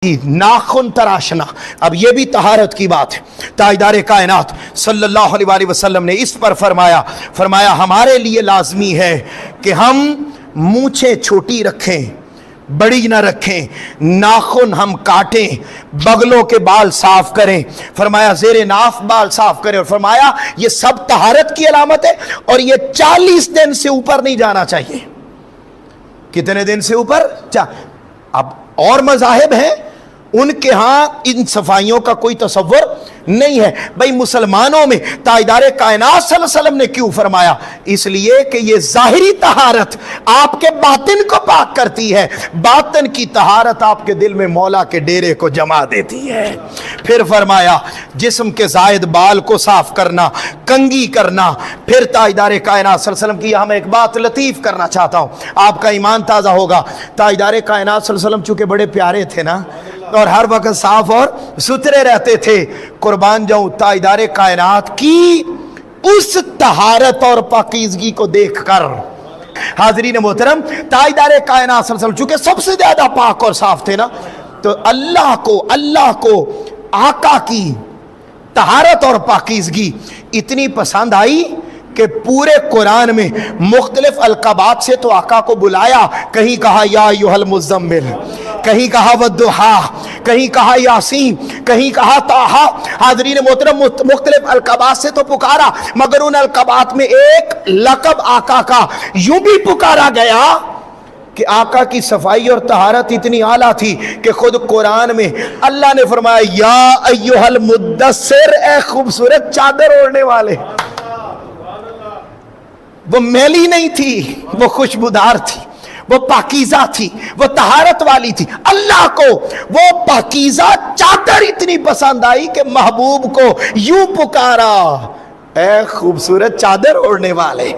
ناخن تراشنا، اب یہ بھی طہارت کی بات ہے۔ تاجدار کائنات صلی اللہ علیہ وآلہ وسلم نے اس پر فرمایا ہمارے لیے لازمی ہے کہ ہم مونچھیں چھوٹی رکھیں، بڑی نہ رکھیں، ناخن ہم کاٹیں، بغلوں کے بال صاف کریں، فرمایا زیر ناف بال صاف کریں، اور فرمایا یہ سب طہارت کی علامت ہے، اور یہ 40 دن سے اوپر نہیں جانا چاہیے۔ کتنے دن سے اوپر؟ اب اور مذاہب ہیں ان کے ہاں ان صفائیوں کا کوئی تصور نہیں ہے۔ بھئی مسلمانوں میں تاجدار کائنات صلی اللہ علیہ وسلم نے کیوں فرمایا؟ اس لیے کہ یہ ظاہری طہارت آپ کے باطن کو پاک کرتی ہے، باطن کی طہارت آپ کے دل میں مولا کے ڈیرے کو جما دیتی ہے۔ پھر فرمایا جسم کے زائد بال کو صاف کرنا، کنگھی کرنا۔ پھر تاجدار کائنات صلی اللہ علیہ وسلم کی یہاں میں ایک بات لطیف کرنا چاہتا ہوں، آپ کا ایمان تازہ ہوگا۔ تاجدار کائنات صلی اللہ علیہ وسلم چونکہ بڑے پیارے تھے نا، اور ہر وقت صاف اور ستھرے رہتے تھے، قربان جاؤں تاجدار کائنات کی اس طہارت اور پاکیزگی کو دیکھ کر، حاضرین محترم، تاجدار کائنات صلی اللہ علیہ وسلم چونکہ سب سے زیادہ پاک اور صاف تھے نا، تو اللہ کو آقا کی طہارت اور پاکیزگی اتنی پسند آئی کہ پورے قرآن میں مختلف القابات سے تو آقا کو بلایا، کہیں کہا یا ایھا المزمل، کہیں کہا والضحیٰ، کہیں کہا یاسین، کہیں کہا طٰہٰ۔ حاضرین محترم مختلف القابات سے تو پکارا، مگر ان القابات میں ایک لقب آقا کا یوں بھی پکارا گیا کہ آقا کی صفائی اور طہارت اتنی اعلیٰ تھی کہ خود قرآن میں اللہ نے فرمایا یا ایھا المدثر، اے خوبصورت چادر اوڑھنے والے۔ وہ میلی نہیں تھی، وہ خوشبودار تھی، وہ پاکیزہ تھی، وہ طہارت والی تھی۔ اللہ کو وہ پاکیزہ چادر اتنی پسند آئی کہ محبوب کو یوں پکارا، اے خوبصورت چادر اوڑھنے والے۔